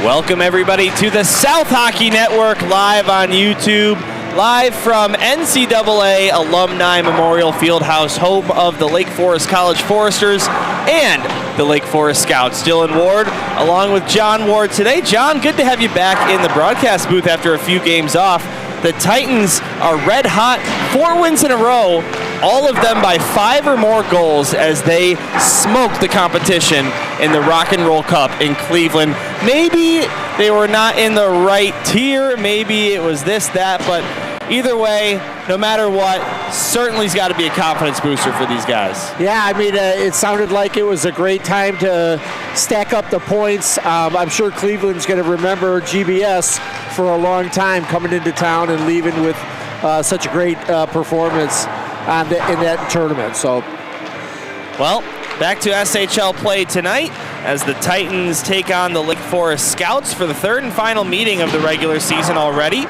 Welcome everybody to the South Hockey Network live on YouTube, live from NCAA Alumni Memorial Fieldhouse, home of the Lake Forest College Foresters and the Lake Forest Scouts. Dylan Ward along with John Ward today. John, good to have you back in the broadcast booth after a few games off. The Titans are red hot, 4 wins in a row, all of them by 5 or more goals as they smoke the competition in the Rock and Roll Cup in Cleveland. Maybe they were not in the right tier, maybe it was this, that, but either way, no matter what, certainly has got to be a confidence booster for these guys. Yeah, I mean, it sounded like it was a great time to stack up the points. I'm sure Cleveland's going to remember GBS for a long time, coming into town and leaving with such a great performance in that tournament. So, well, back to SHL play tonight as the Titans take on the Lake Forest Scouts for the third and final meeting of the regular season already.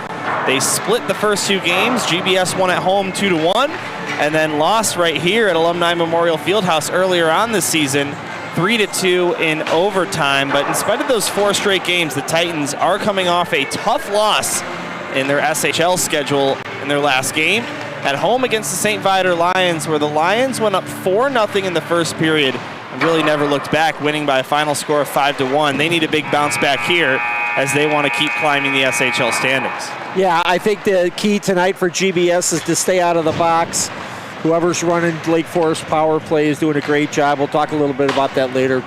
They split the first 2 games. GBS won at home 2-1 and then lost right here at Alumni Memorial Fieldhouse earlier on this season 3-2 in overtime. But in spite of those 4 straight games, the Titans are coming off a tough loss in their SHL schedule in their last game at home against the St. Viator Lions, where the Lions went up 4-0 in the first period and really never looked back, winning by a final score of 5-1. They need a big bounce back here as they want to keep climbing the SHL standings. Yeah, I think the key tonight for GBS is to stay out of the box. Whoever's running Lake Forest power play is doing a great job. We'll talk a little bit about that later.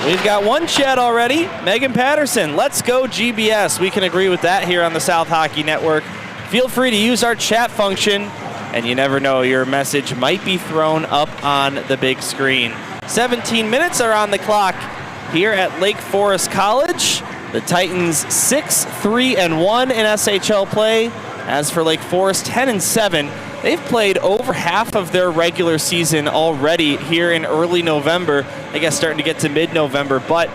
We've got one chat already. Megan Patterson, let's go GBS. We can agree with that here on the South Hockey Network. Feel free to use our chat function, and you never know, your message might be thrown up on the big screen. 17 minutes are on the clock here at Lake Forest College. The Titans 6-3-1 in SHL play. As for Lake Forest, 10-7. They've played over half of their regular season already here in early November. I guess starting to get to mid-November, but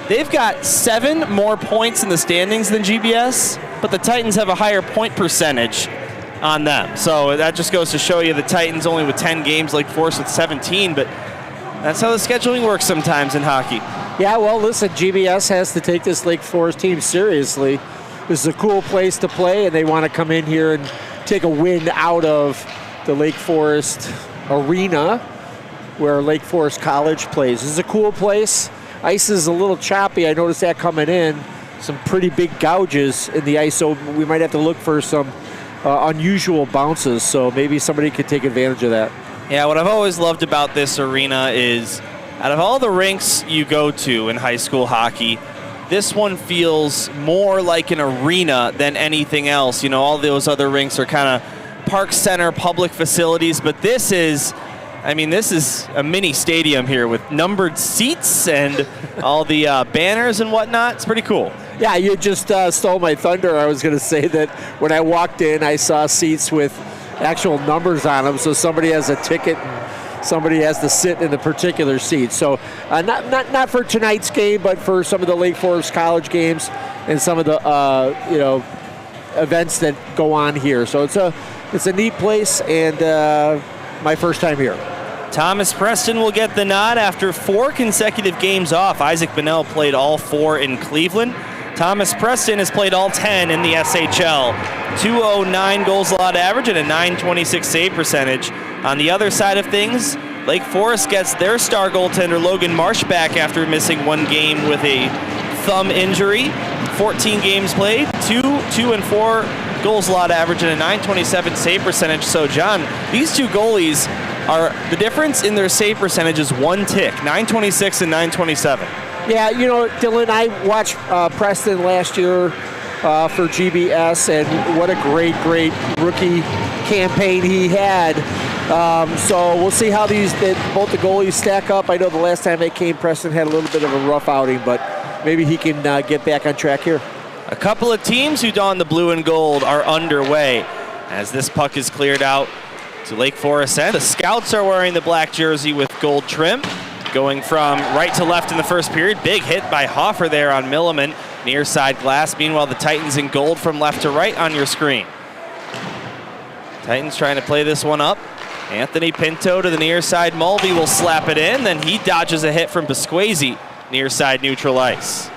they've got 7 more points in the standings than GBS, but the Titans have a higher point percentage on them. So that just goes to show you the Titans only with 10 games, Lake Forest with 17, but that's how the scheduling works sometimes in hockey. Yeah, well, listen, GBS has to take this Lake Forest team seriously. This is a cool place to play, and they want to come in here and take a win out of the Lake Forest arena where Lake Forest College plays. This is a cool place. Ice is a little choppy. I noticed that coming in. Some pretty big gouges in the ice, so we might have to look for some unusual bounces, so maybe somebody could take advantage of that. Yeah, what I've always loved about this arena is out of all the rinks you go to in high school hockey, this one feels more like an arena than anything else. You know, all those other rinks are kind of park center, public facilities, but this is, I mean, this is a mini stadium here with numbered seats and all the banners and whatnot. It's pretty cool. Yeah, you just stole my thunder. I was going to say that when I walked in, I saw seats with actual numbers on them, so somebody has a ticket and somebody has to sit in a particular seat. So not for tonight's game, but for some of the Lake Forest College games and some of the events that go on here. So it's a neat place, and my first time here. Thomas Preston will get the nod after 4 consecutive games off. Isaac Bunnell played all 4 in Cleveland. Thomas Preston has played all 10 in the SHL. 209 goals allowed average and a 926 save percentage. On the other side of things, Lake Forest gets their star goaltender Logan Marsh back after missing 1 game with a thumb injury. 14 games played, 2 and 4 goals allowed average and a 927 save percentage. So John, these 2 goalies are, the difference in their save percentage is 1 tick, 926 and 927. Yeah, you know, Dylan, I watched Preston last year for GBS, and what a great rookie campaign he had. So we'll see how both the goalies stack up. I know the last time they came, Preston had a little bit of a rough outing, but maybe he can get back on track here. A couple of teams who don the blue and gold are underway as this puck is cleared out to Lake Forest end. The Scouts are wearing the black jersey with gold trim. Going from right to left in the first period. Big hit by Hoffer there on Milliman, near side glass. Meanwhile, the Titans in gold from left to right on your screen. Titans trying to play this one up. Anthony Pinto to the near side. Mulvey will slap it in. Then he dodges a hit from Bisquazy near side neutral ice.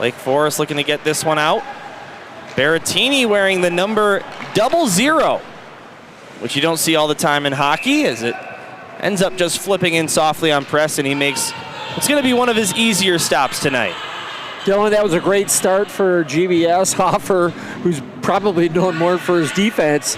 Lake Forest looking to get this one out. Berrettini wearing the number 00, which you don't see all the time in hockey, as it ends up just flipping in softly on Preston. He makes what's going to be one of his easier stops tonight. Dylan, that was a great start for GBS. Hoffer, who's probably known more for his defense,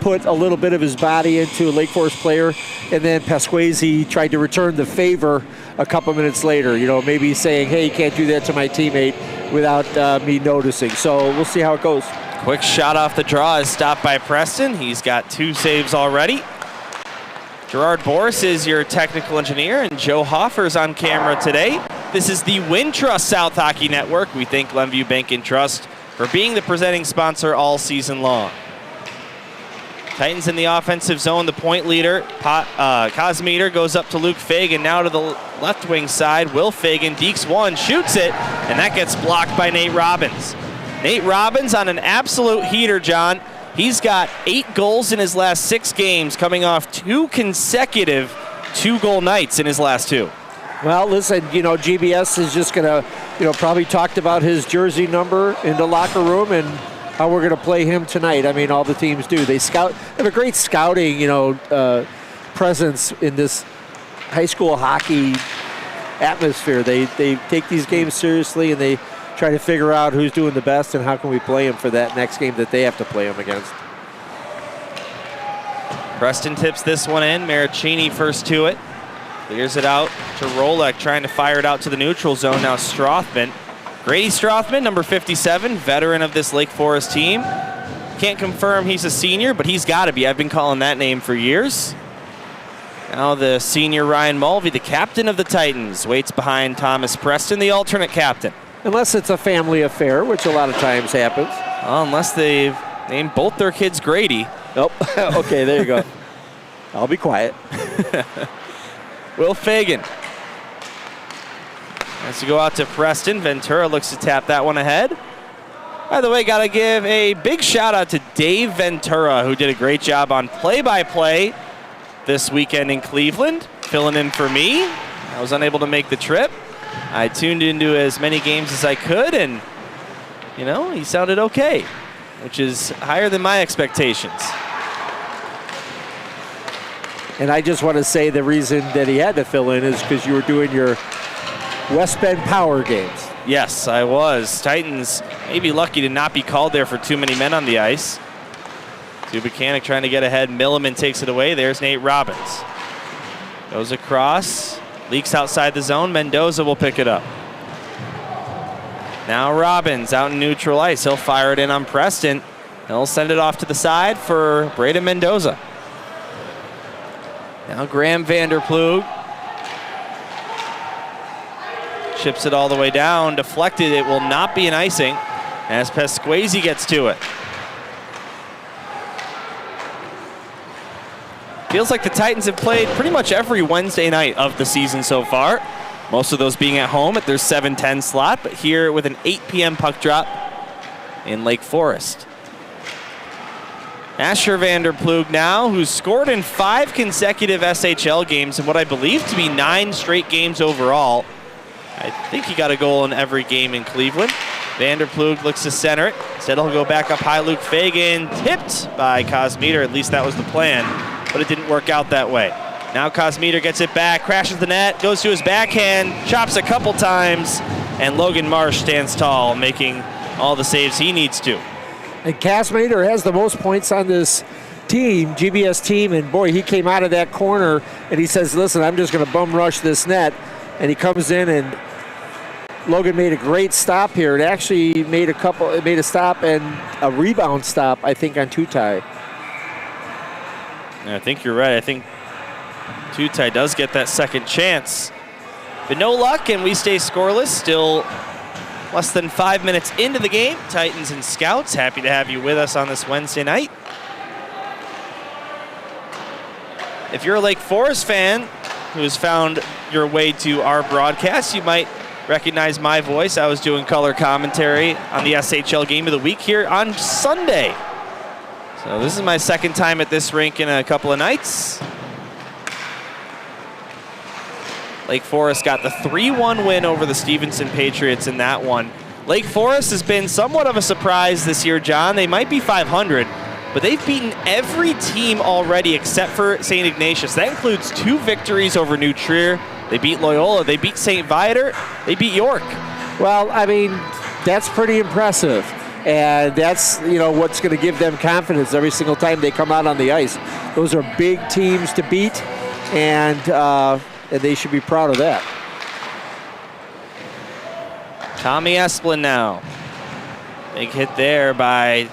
put a little bit of his body into a Lake Forest player, and then Pasquesi tried to return the favor a couple minutes later, maybe saying, hey, you can't do that to my teammate without me noticing. So we'll see how it goes. Quick shot off the draw is stopped by Preston. He's got 2 saves already. Gerard Boris is your technical engineer, and Joe Hoffer's on camera today. This is the Wintrust South Hockey Network. We thank Glenview Bank and Trust for being the presenting sponsor all season long. Titans in the offensive zone, the point leader. Cosmeter goes up to Luke Fagan, now to the left wing side. Will Fagan dekes one, shoots it, and that gets blocked by Nate Robbins. Nate Robbins on an absolute heater, John. He's got 8 goals in his last 6 games, coming off 2 consecutive 2-goal nights in his last 2. Well, listen, GBS is just going to, probably talked about his jersey number in the locker room and how we're going to play him tonight. I mean, all the teams do. They have a great scouting, presence in this high school hockey atmosphere. They take these games seriously, and they try to figure out who's doing the best and how can we play them for that next game that they have to play them against. Preston tips this one in. Maricini first to it. Clears it out to Rolek, trying to fire it out to the neutral zone. Now Strothman. Grady Strothman, number 57, veteran of this Lake Forest team. Can't confirm he's a senior, but he's got to be. I've been calling that name for years. Now the senior Ryan Mulvey, the captain of the Titans, waits behind Thomas Preston, the alternate captain. Unless it's a family affair, which a lot of times happens. Well, unless they've named both their kids Grady. Nope. Okay, there you go. I'll be quiet. Will Fagan has to go out to Preston. Ventura looks to tap that one ahead. By the way, got to give a big shout out to Dave Ventura, who did a great job on play-by-play this weekend in Cleveland, filling in for me. I was unable to make the trip. I tuned into as many games as I could, and, he sounded okay, which is higher than my expectations. And I just want to say the reason that he had to fill in is because you were doing your West Bend Power games. Yes, I was. Titans may be lucky to not be called there for too many men on the ice. Dubicanic trying to get ahead. Milliman takes it away. There's Nate Robbins. Goes across. Leaks outside the zone. Mendoza will pick it up. Now Robbins out in neutral ice. He'll fire it in on Preston. He'll send it off to the side for Braden Mendoza. Now Graham Vanderplug chips it all the way down. Deflected. It will not be an icing as Pasquesi gets to it. Feels like the Titans have played pretty much every Wednesday night of the season so far. Most of those being at home at their 7:10 slot, but here with an 8 p.m. puck drop in Lake Forest. Asher Vanderplug now, who's scored in 5 consecutive SHL games and what I believe to be 9 straight games overall. I think he got a goal in every game in Cleveland. Vanderplug looks to center it. Instead he'll go back up high. Luke Fagan tipped by Cosmeter. At least that was the plan, but it didn't work out that way. Now Cosmeter gets it back, crashes the net, goes to his backhand, chops a couple times, and Logan Marsh stands tall, making all the saves he needs to. And Cosmeter has the most points on this team, GBS team, and boy, he came out of that corner and he says, listen, I'm just going to bum rush this net. And he comes in, and Logan made a great stop here. It actually made a stop and a rebound stop, I think, on Tutai. I think you're right. I think Tutai does get that second chance. But no luck, and we stay scoreless. Still less than 5 minutes into the game. Titans and Scouts, happy to have you with us on this Wednesday night. If you're a Lake Forest fan who has found your way to our broadcast, you might recognize my voice. I was doing color commentary on the SHL Game of the Week here on Sunday. So this is my second time at this rink in a couple of nights. Lake Forest got the 3-1 win over the Stevenson Patriots in that one. Lake Forest has been somewhat of a surprise this year, John. They might be 500, but they've beaten every team already except for St. Ignatius. That includes 2 victories over New Trier. They beat Loyola, they beat St. Viator, they beat York. Well, I mean, that's pretty impressive. And that's, what's going to give them confidence every single time they come out on the ice. Those are big teams to beat, and they should be proud of that. Tommy Esplin now. Big hit there by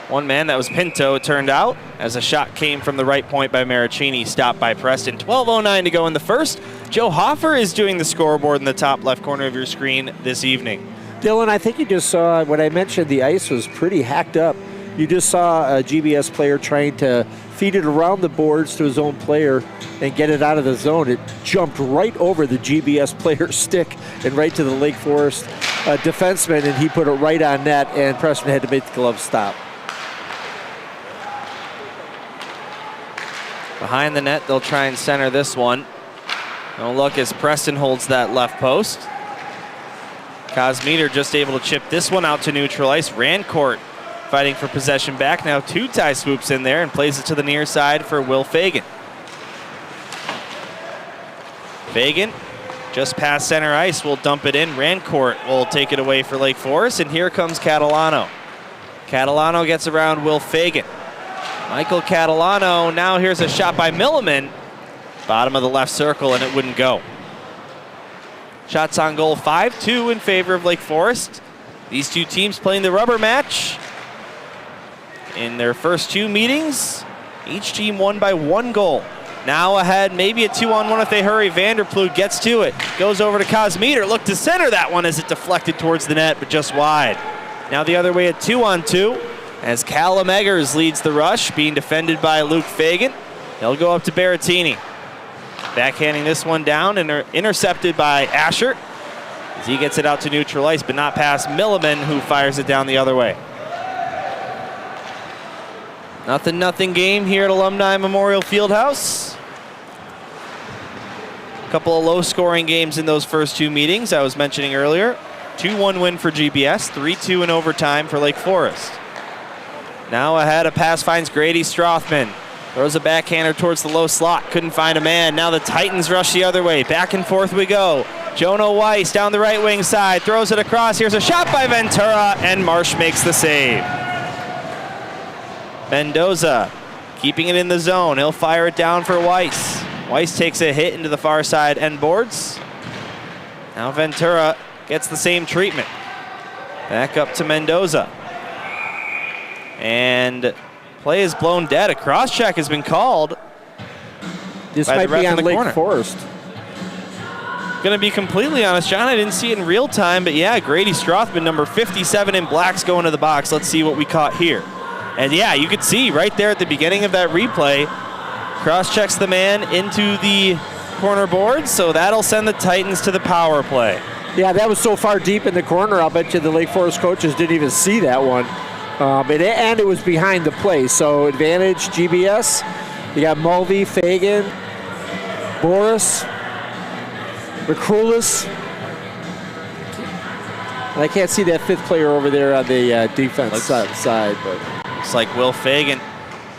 one man. That was Pinto, it turned out, as a shot came from the right point by Maricini, stopped by Preston. 12:09 to go in the first. Joe Hoffer is doing the scoreboard in the top left corner of your screen this evening. Dylan, I think you just saw, when I mentioned the ice was pretty hacked up, you just saw a GBS player trying to feed it around the boards to his own player and get it out of the zone. It jumped right over the GBS player's stick and right to the Lake Forest defenseman, and he put it right on net, and Preston had to make the glove stop. Behind the net, they'll try and center this one. Don't look as Preston holds that left post. Cosmeter just able to chip this one out to neutral ice. Rancourt fighting for possession back. Now Tutai swoops in there and plays it to the near side for Will Fagan. Fagan just past center ice will dump it in. Rancourt will take it away for Lake Forest, and here comes Catalano. Catalano gets around Will Fagan. Michael Catalano, now here's a shot by Milliman. Bottom of the left circle, and it wouldn't go. Shots on goal, 5-2 in favor of Lake Forest. These two teams playing the rubber match. In their first 2 meetings, each team won by 1 goal. Now ahead, maybe a 2-on-1 if they hurry. Vanderploeg gets to it. Goes over to Cosmeter. Look to center that one as it deflected towards the net, but just wide. Now the other way at 2-on-2 as Callum Eggers leads the rush, being defended by Luke Fagan. He'll go up to Berrettini. Backhanding this one down and intercepted by Asher as he gets it out to neutral ice, but not past Milliman, who fires it down the other way. 0-0 game here at Alumni Memorial Fieldhouse. A couple of low-scoring games in those first 2 meetings I was mentioning earlier. 2-1 win for GBS, 3-2 in overtime for Lake Forest. Now ahead, a pass finds Grady Strothman. Throws a backhander towards the low slot. Couldn't find a man. Now the Titans rush the other way. Back and forth we go. Jono Weiss down the right wing side. Throws it across. Here's a shot by Ventura, and Marsh makes the save. Mendoza keeping it in the zone. He'll fire it down for Weiss. Weiss takes a hit into the far side end boards. Now Ventura gets the same treatment. Back up to Mendoza. And play is blown dead. A cross-check has been called. This might be on Lake Forest. Going to be completely honest, John, I didn't see it in real time, but yeah, Grady Strothman, number 57 in blacks, going to the box. Let's see what we caught here. And yeah, you could see right there at the beginning of that replay, cross-checks the man into the corner board, so that'll send the Titans to the power play. Yeah, that was so far deep in the corner, I'll bet you the Lake Forest coaches didn't even see that one. And it was behind the play, so advantage GBS. You got Mulvey, Fagan, Boris, McCrulis. And I can't see that 5th player over there on the defense side. But looks like Will Fagan.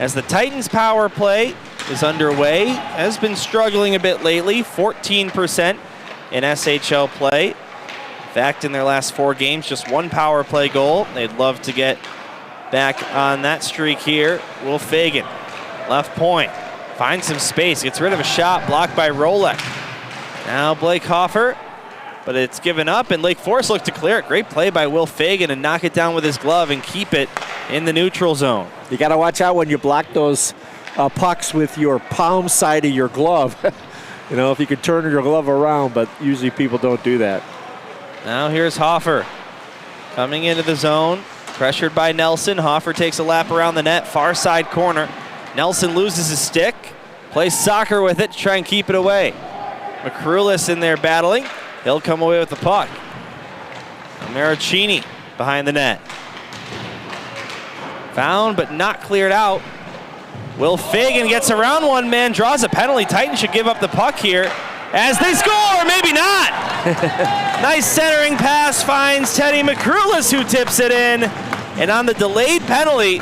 As the Titans power play is underway, has been struggling a bit lately, 14% in SHL play. In fact, in their last 4 games, just 1 power play goal. They'd love to get back on that streak here. Will Fagan, left point, finds some space, gets rid of a shot, blocked by Rolek. Now Blake Hoffer, but it's given up, and Lake Forest looked to clear it. Great play by Will Fagan and knock it down with his glove and keep it in the neutral zone. You got to watch out when you block those pucks with your palm side of your glove. If you could turn your glove around, but usually people don't do that. Now here's Hoffer coming into the zone. Pressured by Nelson. Hoffer takes a lap around the net, far side corner. Nelson loses his stick, plays soccer with it to try and keep it away. McCrulis in there battling. He'll come away with the puck. Maricini behind the net. Found but not cleared out. Will Fagan gets around one man, draws a penalty. Titans should give up the puck here as they score, maybe not. Nice centering pass finds Teddy McCrulis, who tips it in. And on the delayed penalty,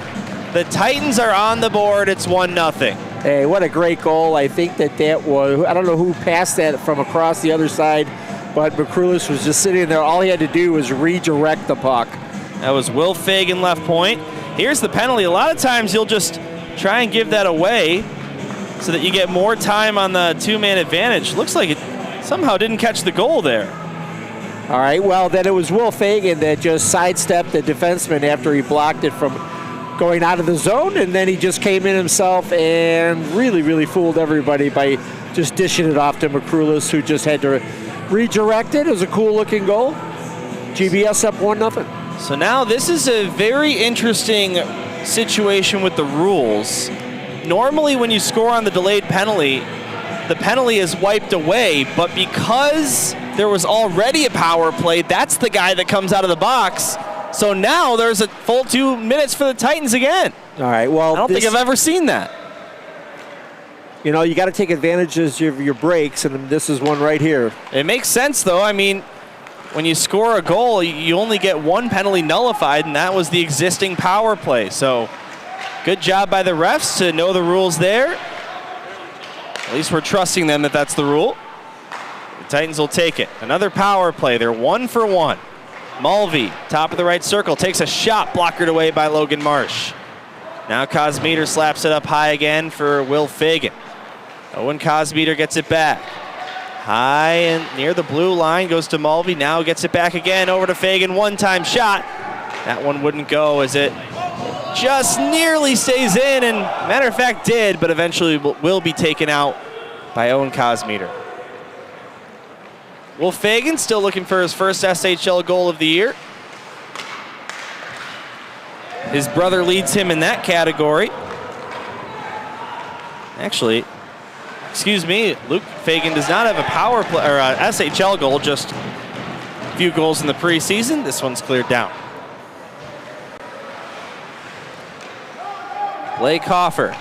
the Titans are on the board. It's 1-0. Hey, what a great goal. I think that was, I don't know who passed that from across the other side, but McCrulis was just sitting there. All he had to do was redirect the puck. That was Will Fagan, left point. Here's the penalty. A lot of times you'll just try and give that away so that you get more time on the two-man advantage. Looks like it somehow didn't catch the goal there. All right, well, then it was Will Fagan that just sidestepped the defenseman after he blocked it from going out of the zone, and then he just came in himself and really, really fooled everybody by just dishing it off to McCrulis, who just had to redirect it. It was a cool-looking goal. GBS up 1-0. So now this is a very interesting situation with the rules. Normally when you score on the delayed penalty, the penalty is wiped away, but because there was already a power play, that's the guy that comes out of the box. So now there's a full 2 minutes for the Titans again. All right, well, I don't think I've ever seen that. You know, you got to take advantage of your breaks, and this is one right here. It makes sense, though. I mean, when you score a goal, you only get one penalty nullified, and that was the existing power play. So good job by the refs to know the rules there. At least we're trusting them that that's the rule. The Titans will take it. Another power play. They're 1 for 1. Mulvey, top of the right circle, takes a shot, blockered away by Logan Marsh. Now Cosmeter slaps it up high again for Will Fagan. Owen Cosmeter gets it back. High and near the blue line, goes to Mulvey, now gets it back again, over to Fagan, one-time shot. That one wouldn't go as it just nearly stays in, and matter of fact did, but eventually will be taken out by Owen Cosmeter. Will Fagan still looking for his first SHL goal of the year. His brother leads him in that category. Actually, excuse me, Luke Fagan does not have a power play or a SHL goal, just a few goals in the preseason. This one's cleared down. Blake Hoffer.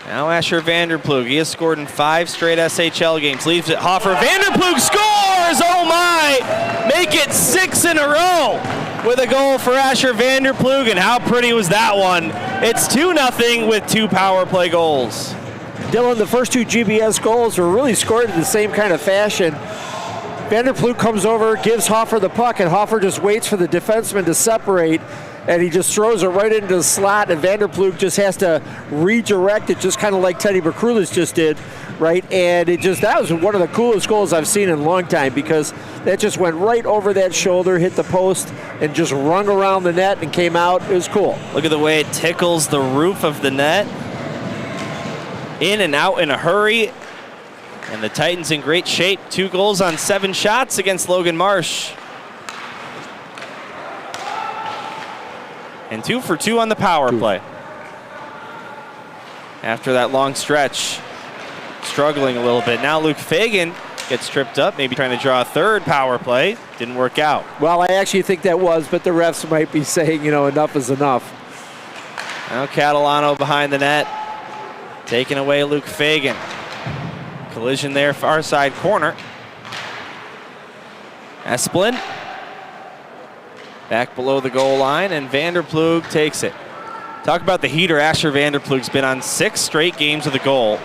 Now Asher Vanderplug. He has scored in 5 straight SHL games. Leaves it. Hoffer. Vanderplug scores! Oh my! Make it 6 in a row with a goal for Asher Vanderplug. And how pretty was that one? It's 2-0 with 2 power play goals. Dylan, the first 2 GBS goals were really scored in the same kind of fashion. Vanderplug comes over, gives Hoffer the puck, and Hoffer just waits for the defenseman to separate, and he just throws it right into the slot, and Vanderplug just has to redirect it, just kind of like Teddy McCrulis just did, right? And that was one of the coolest goals I've seen in a long time, because that just went right over that shoulder, hit the post, and just rung around the net and came out. It was cool. Look at the way it tickles the roof of the net. In and out in a hurry. And the Titans in great shape. 2 goals on 7 shots against Logan Marsh. And 2 for 2 on the power play. After that long stretch, struggling a little bit. Now Luke Fagan gets tripped up, maybe trying to draw a 3rd power play. Didn't work out. Well, I actually think that was, but the refs might be saying, you know, enough is enough. Now Catalano behind the net, taking away Luke Fagan. Collision there, far side corner. Esplin back below the goal line, and Vanderplug takes it. Talk about the heater. Asher Vanderplug's been on 6 straight games with a goal,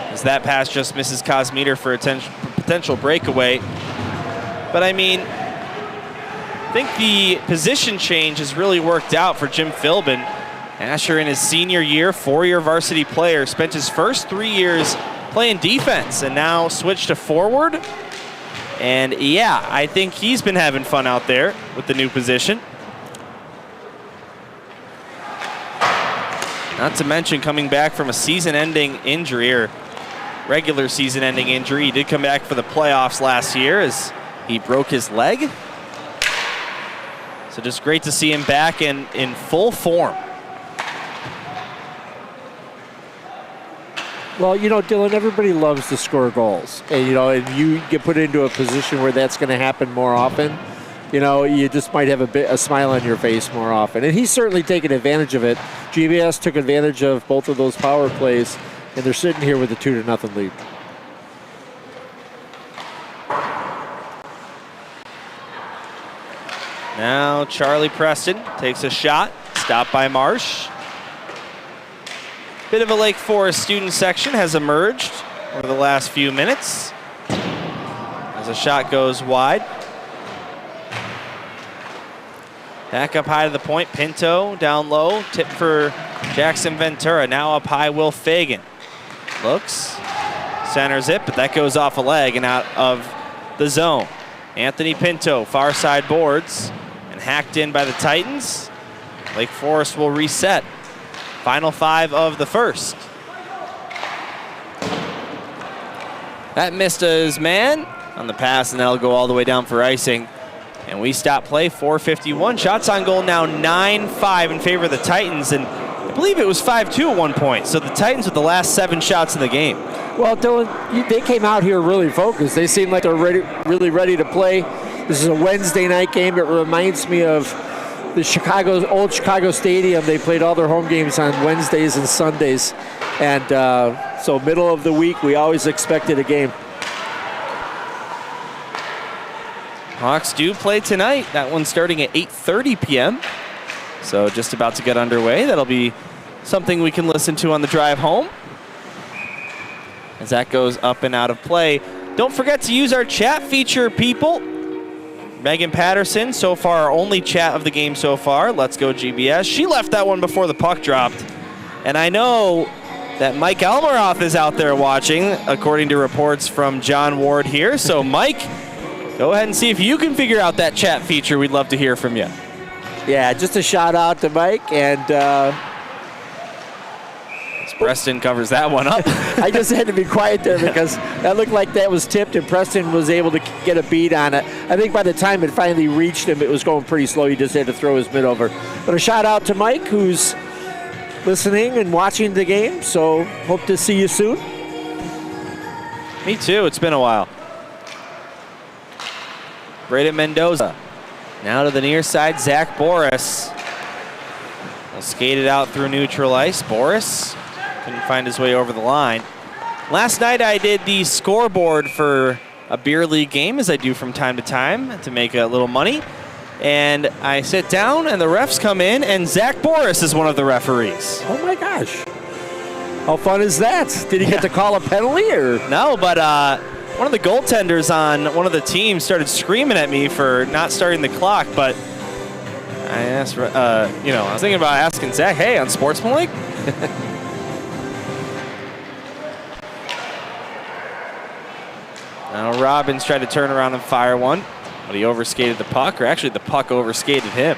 as that pass just misses Cosmeter for a potential breakaway. But I mean, I think the position change has really worked out for Jim Philbin. Asher in his senior year, 4-year varsity player, spent his first 3 years playing defense and now switched to forward. And yeah, I think he's been having fun out there with the new position. Not to mention coming back from a season-ending injury, or regular season-ending injury. He did come back for the playoffs last year as he broke his leg. So just great to see him back in full form. Well, you know, Dylan, everybody loves to score goals. And, you know, and you get put into a position where that's going to happen more often. You know, you just might have a smile on your face more often. And he's certainly taken advantage of it. GBS took advantage of both of those power plays, and they're sitting here with a 2-0 lead. Now Charlie Preston takes a shot, stopped by Marsh. Bit of a Lake Forest student section has emerged over the last few minutes as a shot goes wide. Back up high to the point, Pinto down low, tip for Jackson Ventura. Now up high, Will Fagan. Looks, centers it, but that goes off a leg and out of the zone. Anthony Pinto, far side boards, and hacked in by the Titans. Lake Forest will reset. Final 5 of the first. That missed his man on the pass, and that'll go all the way down for icing. And we stop play, 4:51. Shots on goal now 9-5 in favor of the Titans, and I believe it was 5-2 at one point. So the Titans with the last 7 shots in the game. Well, Dylan, they came out here really focused. They seem like they're really ready to play. This is a Wednesday night game. It reminds me of the old Chicago Stadium. They played all their home games on Wednesdays and Sundays. And so middle of the week, we always expected a game. Hawks do play tonight. That one's starting at 8:30 p.m. So just about to get underway. That'll be something we can listen to on the drive home as that goes up and out of play. Don't forget to use our chat feature, people. Megan Patterson, so far our only chat of the game so far. Let's go GBS. She left that one before the puck dropped. And I know that Mike Elmeroth is out there watching, according to reports from John Ward here. So Mike, go ahead and see if you can figure out that chat feature. We'd love to hear from you. Yeah, just a shout out to Mike, and Preston covers that one up. I just had to be quiet there because that looked like that was tipped, and Preston was able to get a beat on it. I think by the time it finally reached him, it was going pretty slow. He just had to throw his mid over. But a shout out to Mike, who's listening and watching the game, so hope to see you soon. Me too, it's been a while. Braden Mendoza. Now to the near side, Zach Boris. He'll skate it out through neutral ice. Boris couldn't find his way over the line. Last night I did the scoreboard for a beer league game, as I do from time to time, to make a little money. And I sit down and the refs come in, and Zach Boris is one of the referees. Oh my gosh. How fun is that? Did he get to call a penalty or? No, but one of the goaltenders on one of the teams started screaming at me for not starting the clock, but I asked, I was thinking about asking Zach, hey, unsportsmanlike? Now Robbins tried to turn around and fire one, but he overskated the puck, or actually the puck overskated him.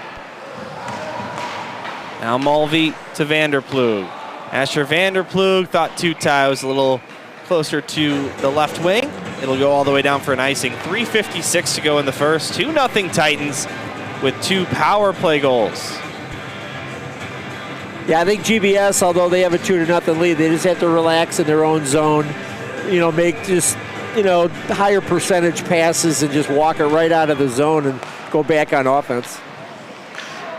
Now Mulvey to Vanderplug. Asher Vanderplug thought Tutai was a little closer to the left wing. It'll go all the way down for an icing. 3:56 to go in the first. 2-0 Titans with 2 power play goals. Yeah, I think GBS, although they have a 2-0 lead, they just have to relax in their own zone, make just, higher percentage passes and just walk it right out of the zone and go back on offense.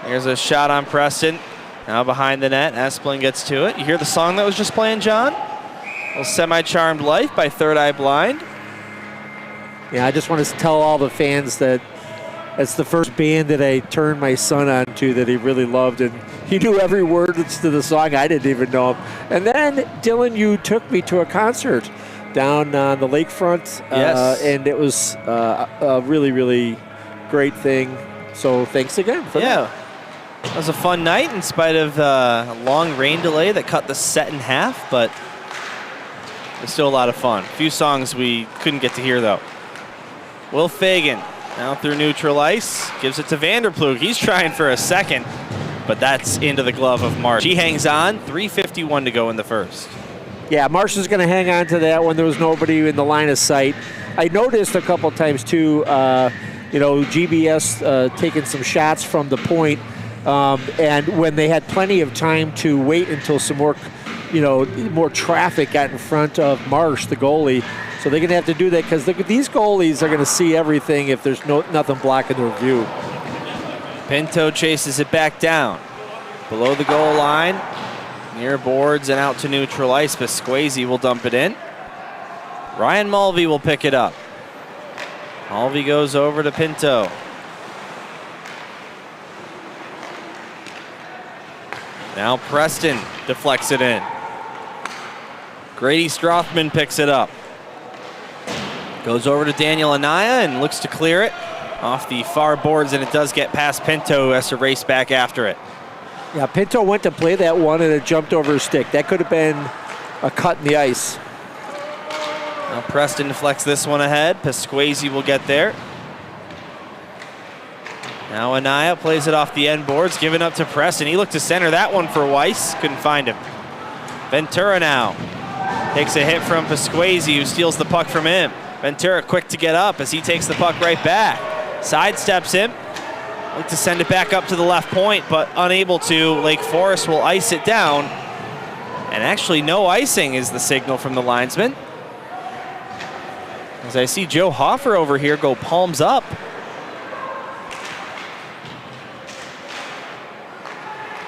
Here's a shot on Preston. Now behind the net, Esplin gets to it. You hear the song that was just playing, John? A little Semi-Charmed Life by Third Eye Blind. Yeah, I just want to tell all the fans that that's the first band that I turned my son on to that he really loved, and he knew every word to the song. I didn't even know him. And then, Dylan, you took me to a concert down on the lakefront, yes. And it was a really, really great thing. So thanks again for that. It was a fun night in spite of a long rain delay that cut the set in half, but it was still a lot of fun. A few songs we couldn't get to hear, though. Will Fagan now through neutral ice, gives it to Vanderplug. He's trying for a second, but that's into the glove of Marsh. He hangs on, 3:51 to go in the first. Yeah, Marsh is going to hang on to that when there was nobody in the line of sight. I noticed a couple times, too, GBS taking some shots from the point, and when they had plenty of time to wait until some more, more traffic got in front of Marsh, the goalie. So they're going to have to do that because these goalies are going to see everything if there's nothing blocking their view. Pinto chases it back down. below the goal line, near boards and out to neutral ice. Pasquazi will dump it in. Ryan Mulvey will pick it up. Mulvey goes over to Pinto. Now Preston deflects it in. Grady Strothman picks it up. Goes over to Daniel Anaya and looks to clear it off the far boards, and it does get past Pinto, who has to race back after it. Yeah, Pinto went to play that one and it jumped over his stick. That could have been a cut in the ice. Now Preston deflects this one ahead. Pasquazi will get there. Now Anaya plays it off the end boards, giving up to Preston. He looked to center that one for Weiss, couldn't find him. Ventura now takes a hit from Pasquazi, who steals the puck from him. Ventura quick to get up as he takes the puck right back. Sidesteps him. Look to send it back up to the left point, but unable to. Lake Forest will ice it down. And actually no icing is the signal from the linesman. As I see Joe Hoffer over here go palms up.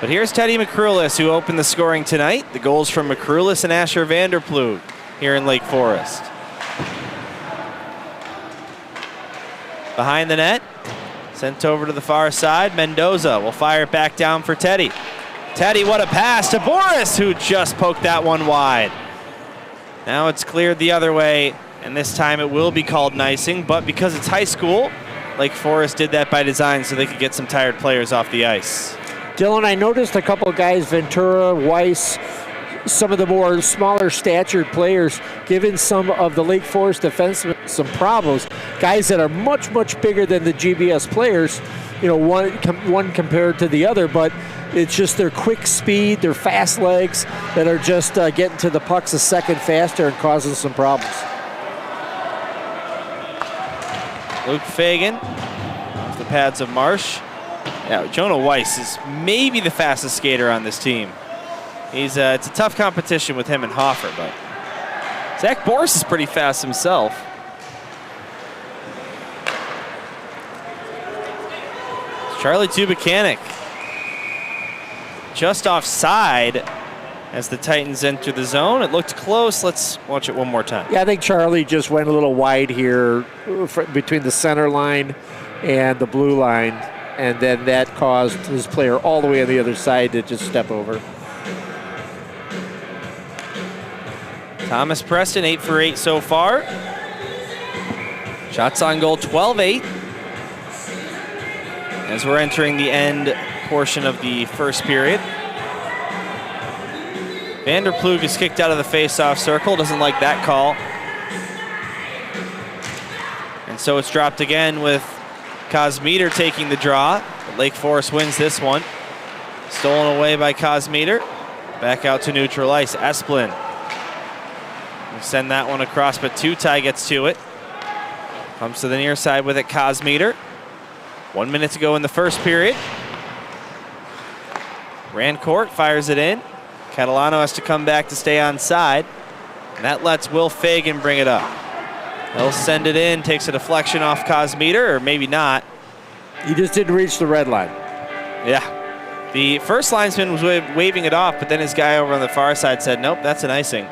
But here's Teddy McCrulis, who opened the scoring tonight. The goals from McCrulis and Asher Vanderploeg here in Lake Forest. Behind the net, sent over to the far side. Mendoza will fire it back down for Teddy. Teddy, what a pass to Boris, who just poked that one wide. Now it's cleared the other way, and this time it will be called an icing, but because it's high school, Lake Forest did that by design so they could get some tired players off the ice. Dylan, I noticed a couple of guys, Ventura, Weiss, some of the more smaller statured players, giving some of the Lake Forest defensemen some problems. Guys that are much, much bigger than the GBS players, you know, one compared to the other, but it's just their quick speed, their fast legs that are just getting to the pucks a second faster and causing some problems. Luke Fagan off the pads of Marsh. Yeah, Jonah Weiss is maybe the fastest skater on this team. It's a tough competition with him and Hoffer, but Zach Boris is pretty fast himself. Charlie Tubuchanik just offside as the Titans enter the zone. It looked close. Let's watch it one more time. Yeah, I think Charlie just went a little wide here between the center line and the blue line, and then that caused his player all the way on the other side to just step over. Thomas Preston, 8 for 8 so far. Shots on goal, 12-8. As we're entering the end portion of the first period. Vanderploeg is kicked out of the face-off circle, doesn't like that call. And so it's dropped again with Kosmeter taking the draw. But Lake Forest wins this one. Stolen away by Kosmeter. Back out to neutral ice. Esplin. We'll send that one across, but Tutai gets to it. Comes to the near side with it, Kosmeter. 1 minute to go in the first period. Rancourt fires it in. Catalano has to come back to stay on side. And that lets Will Fagan bring it up. He'll send it in, takes a deflection off Kosmeter, or maybe not. He just didn't reach the red line. Yeah. The first linesman was waving it off, but then his guy over on the far side said, nope, that's an icing.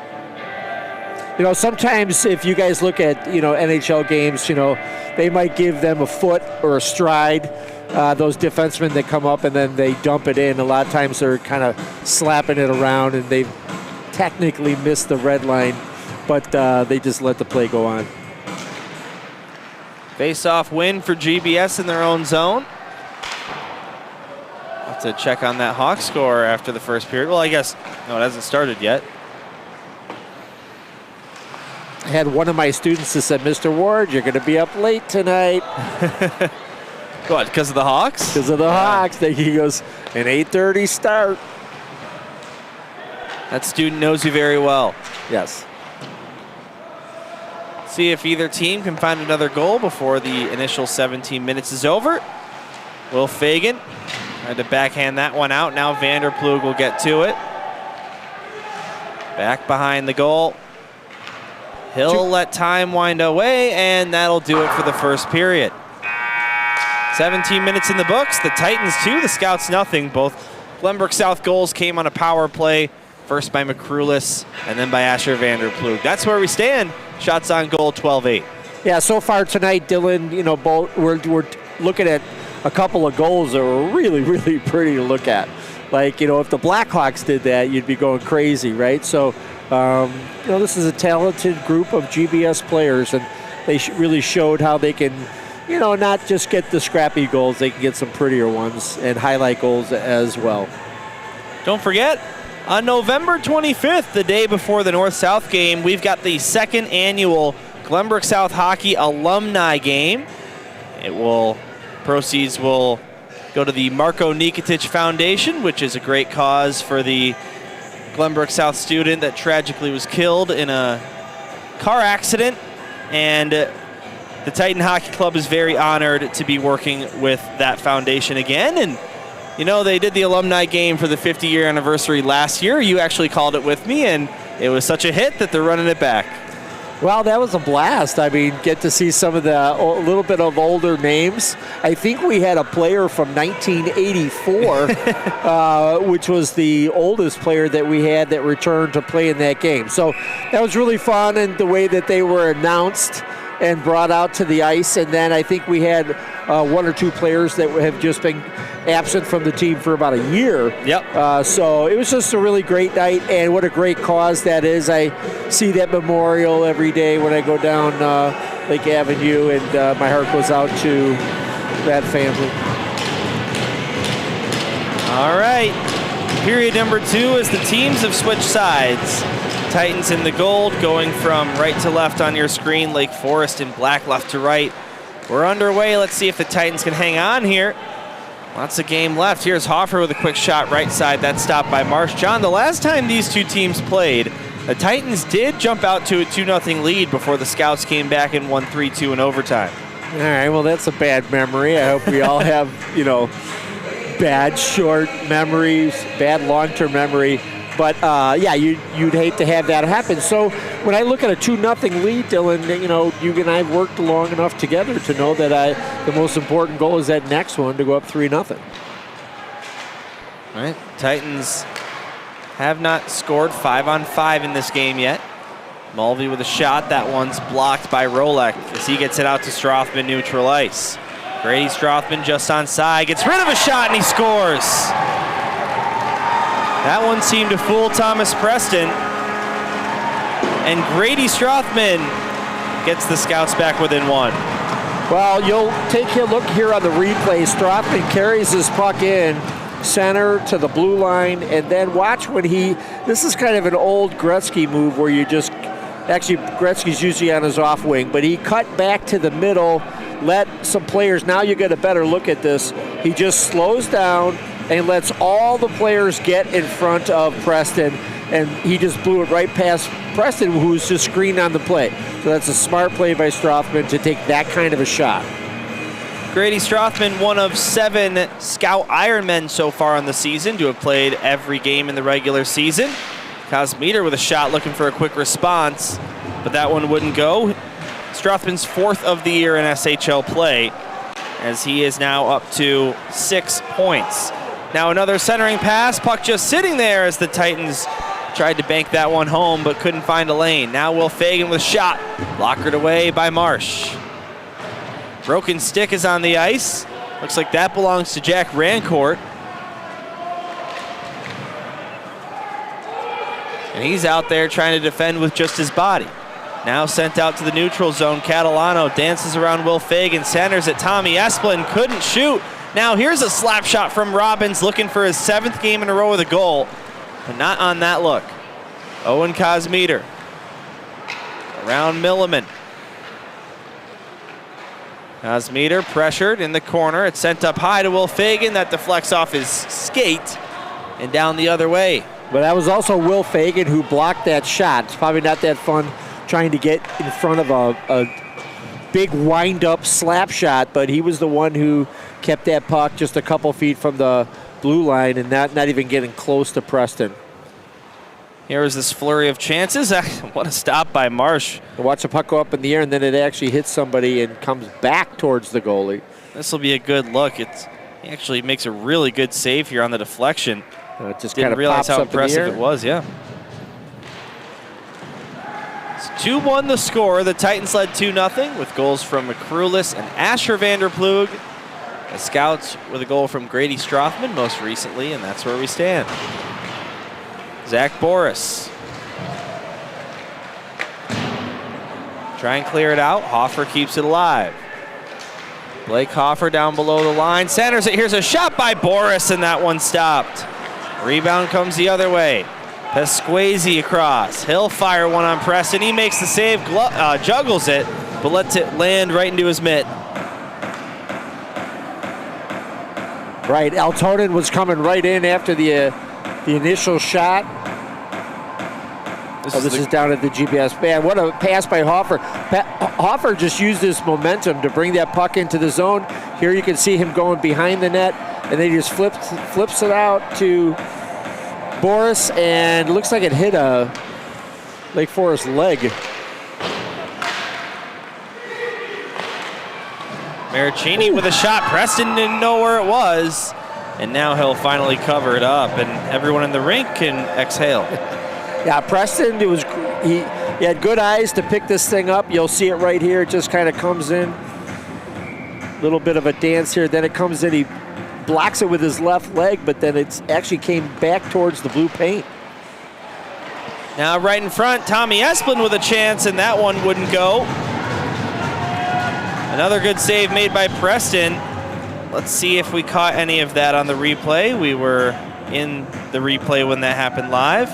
You know, sometimes if you guys look at, you know, NHL games, you know, they might give them a foot or a stride, those defensemen that come up and then they dump it in. A lot of times they're kind of slapping it around and they've technically missed the red line, but they just let the play go on. Face-off win for GBS in their own zone. Have to check on that Hawk score after the first period. Well, I guess, no, it hasn't started yet. I had one of my students that said, Mr. Ward, you're going to be up late tonight. What, because of the Hawks? Because of the Hawks. He goes, an 8:30 start. That student knows you very well. Yes. See if either team can find another goal before the initial 17 minutes is over. Will Fagan had to backhand that one out. Now Vanderploeg will get to it. Back behind the goal. He'll let time wind away, and that'll do it for the first period. 17 minutes in the books. The Titans 2, the Scouts nothing. Both Glenbrook South goals came on a power play, first by McCrulis and then by Asher Vanderplug. That's where we stand. Shots on goal, 12-8. Yeah, so far tonight, Dylan, we're looking at a couple of goals that were really, really pretty to look at. Like, if the Blackhawks did that, you'd be going crazy, right? So, this is a talented group of GBS players, and they really showed how they can, not just get the scrappy goals, they can get some prettier ones and highlight goals as well. Don't forget, on November 25th, the day before the North-South game, we've got the second annual Glenbrook South Hockey Alumni Game. Proceeds will go to the Marko Nikolic Foundation, which is a great cause for the Glenbrook South student that tragically was killed in a car accident. And the Titan Hockey Club is very honored to be working with that foundation again. And, they did the alumni game for the 50-year anniversary last year. You actually called it with me, and it was such a hit that they're running it back. Well, that was a blast. I mean, get to see some of a little bit of older names. I think we had a player from 1984, which was the oldest player that we had that returned to play in that game. So that was really fun, and the way that they were announced and brought out to the ice. And then I think we had one or two players that have just been absent from the team for about a year. Yep. So it was just a really great night, and what a great cause that is. I see that memorial every day when I go down Lake Avenue, and my heart goes out to that family. All right. Period number 2 as the teams have switched sides. Titans in the gold, going from right to left on your screen. Lake Forest in black, left to right. We're underway. Let's see if the Titans can hang on here. Lots of game left. Here's Hoffer with a quick shot right side. That's stopped by Marsh. John, the last time these two teams played, the Titans did jump out to a 2-0 lead before the Scouts came back and won 3-2 in overtime. All right, well, that's a bad memory. I hope we all have, bad short memories, bad long-term memory. But, you'd hate to have that happen. So when I look at a 2-0 lead, Dylan, you and I have worked long enough together to know that the most important goal is that next one to go up 3-0. All right, Titans have not scored 5-on-5 in this game yet. Mulvey with a shot. That one's blocked by Rolek as he gets it out to Strothman, neutral ice. Grady Strothman just onside, gets rid of a shot, and he scores. That one seemed to fool Thomas Preston. And Grady Strothman gets the Scouts back within one. Well, you'll take a look here on the replay. Strothman carries his puck in center to the blue line, and then watch when this is kind of an old Gretzky move where actually Gretzky's usually on his off wing, but he cut back to the middle, let some players, now you get a better look at this, he just slows down and lets all the players get in front of Preston, and he just blew it right past Preston, who's just screened on the play. So that's a smart play by Strothman to take that kind of a shot. Grady Strothman, one of 7 Scout Ironmen so far on the season to have played every game in the regular season. Kosmeter with a shot looking for a quick response, but that one wouldn't go. Strothman's 4th of the year in SHL play, as he is now up to 6 points. Now another centering pass, puck just sitting there as the Titans tried to bank that one home but couldn't find a lane. Now Will Fagan with a shot, blockered away by Marsh. Broken stick is on the ice. Looks like that belongs to Jack Rancourt. And he's out there trying to defend with just his body. Now sent out to the neutral zone. Catalano dances around Will Fagan, centers at Tommy Esplin, couldn't shoot. Now here's a slap shot from Robbins, looking for his 7th game in a row with a goal, but not on that look. Owen Kosmeter around Milliman. Kosmeter pressured in the corner. It's sent up high to Will Fagan. That deflects off his skate and down the other way. But that was also Will Fagan who blocked that shot. It's probably not that fun trying to get in front of a big wind-up slap shot, but he was the one who kept that puck just a couple feet from the blue line and not even getting close to Preston. Here is this flurry of chances. What a stop by Marsh. Watch the puck go up in the air, and then it actually hits somebody and comes back towards the goalie. This will be a good look. It's He actually makes a really good save here on the deflection. It just Didn't kind of realize pops how up impressive in the it air. was, yeah. It's 2-1 the score. The Titans led 2-0 with goals from McCrulis and Asher Vanderplug. The Scouts with a goal from Grady Strothman most recently, and that's where we stand. Zach Boris. Try and clear it out. Hoffer keeps it alive. Blake Hoffer down below the line. Centers it. Here's a shot by Boris, and that one stopped. Rebound comes the other way. Pesquazi across. He'll fire one on Preston. He makes the save, juggles it, but lets it land right into his mitt. Right, Altonen was coming right in after the initial shot. This is down at the GBS. Man, what a pass by Hoffer. Hoffer just used this momentum to bring that puck into the zone. Here you can see him going behind the net, and then he just flips it out to Boris, and it looks like it hit a Lake Forest leg. Maricini with a shot. Preston didn't know where it was, and now he'll finally cover it up, and everyone in the rink can exhale. Yeah, Preston, he had good eyes to pick this thing up. You'll see it right here. It just kind of comes in. Little bit of a dance here. Then it comes in. He blocks it with his left leg, but then it actually came back towards the blue paint. Now right in front, Tommy Esplin with a chance, and that one wouldn't go. Another good save made by Preston. Let's see if we caught any of that on the replay. We were in the replay when that happened live.